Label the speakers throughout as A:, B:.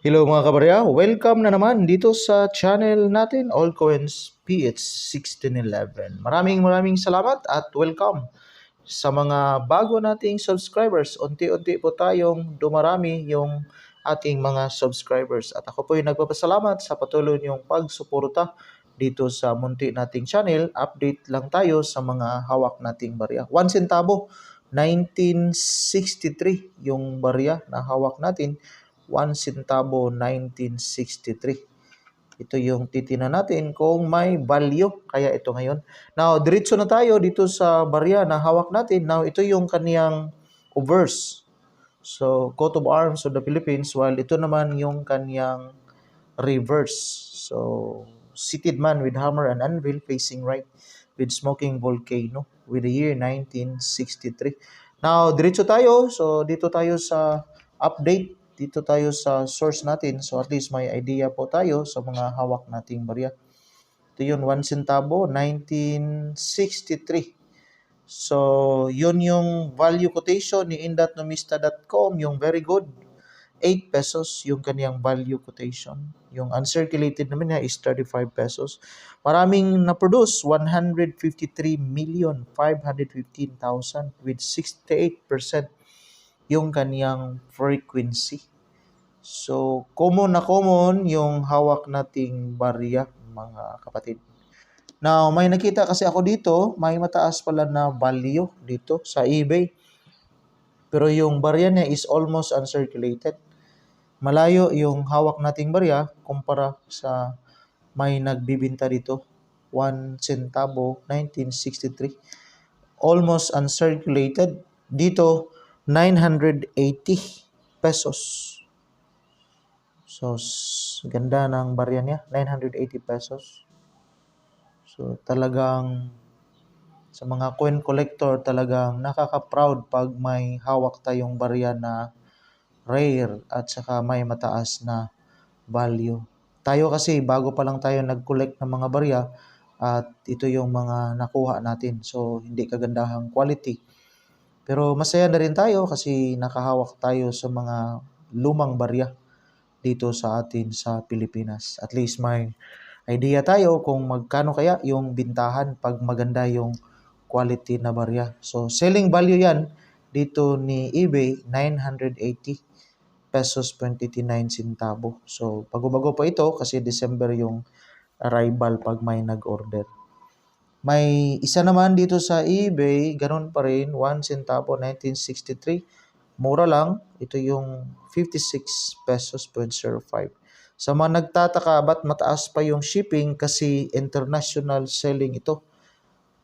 A: Hello mga kabarya, welcome na naman dito sa channel natin, Allcoins PH 1611. Maraming salamat at welcome sa mga bago nating subscribers. Unti-unti po tayong dumarami yung ating mga subscribers. At ako po yung nagpapasalamat sa patuloy niyong pagsuporta dito sa munti nating channel. Update lang tayo sa mga hawak nating barya. 1 centavo, 1963 yung barya na hawak natin. 1 centavo 1963. Ito yung titingnan natin kung may value kaya ito ngayon. Now, diretso na tayo dito sa barya na hawak natin. Now, ito yung kaniyang obverse. So, coat of arms of the Philippines, while ito naman yung kaniyang reverse. So, seated man with hammer and anvil facing right with smoking volcano with the year 1963. Now, diretso tayo. So, dito tayo sa update. Dito tayo sa source natin. So, at least may idea po tayo sa mga hawak nating barya. Ito yun, 1 centavo, 1963. So, yun yung value quotation ni indatnomista.com, yung very good. 8 pesos yung kaniyang value quotation. Yung uncirculated naman niya is 35 pesos. Maraming na-produce, 153,515,000 with 68% yung kaniyang frequency. So, common na common yung hawak nating barya, mga kapatid. Now, may nakita kasi ako dito, may mataas pala na value dito sa eBay. Pero yung barya niya is almost uncirculated. Malayo yung hawak nating barya kumpara sa may nagbibinta dito. 1 centavo, 1963. Almost uncirculated. Dito, 980 pesos. So, ganda ng barya niya. 980 pesos. So, talagang sa mga coin collector, talagang nakaka-proud pag may hawak tayong barya na rare at saka may mataas na value. Tayo kasi bago pa lang tayo nag-collect ng mga barya at ito yung mga nakuha natin. So, hindi kagandahang quality. Pero masaya na rin tayo kasi nakahawak tayo sa mga lumang barya dito sa atin sa Pilipinas. At least may idea tayo kung magkano kaya yung bintahan pag maganda yung quality na barya. So, selling value yan dito ni eBay, 980 pesos 29 centavo. So, bago-bago pa ito kasi December yung arrival pag may nag-order. May isa naman dito sa eBay, ganun pa rin, 1 centavo 1963. Mura lang, ito yung 56 pesos 0.05. Sa mga nagtataka, ba't mataas pa yung shipping? Kasi international selling ito.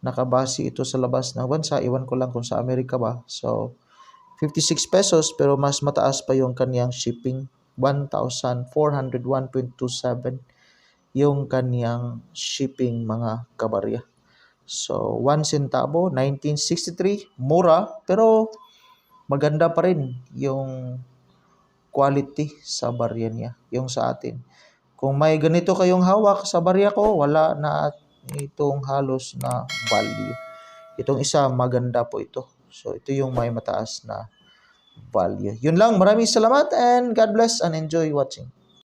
A: Nakabase ito sa labas ng bansa. Iwan ko lang kung sa Amerika ba. So, 56 pesos pero mas mataas pa yung kaniyang shipping. 1,401.27 yung kaniyang shipping, mga kabarya. So, 1 centavo, 1963. Mura, pero maganda pa rin yung quality sa barya niya, yung sa atin. Kung may ganito kayong hawak sa barya ko, wala na itong halos na value. Itong isa, maganda po ito. So, ito yung may mataas na value. Yun lang, maraming salamat and God bless and enjoy watching.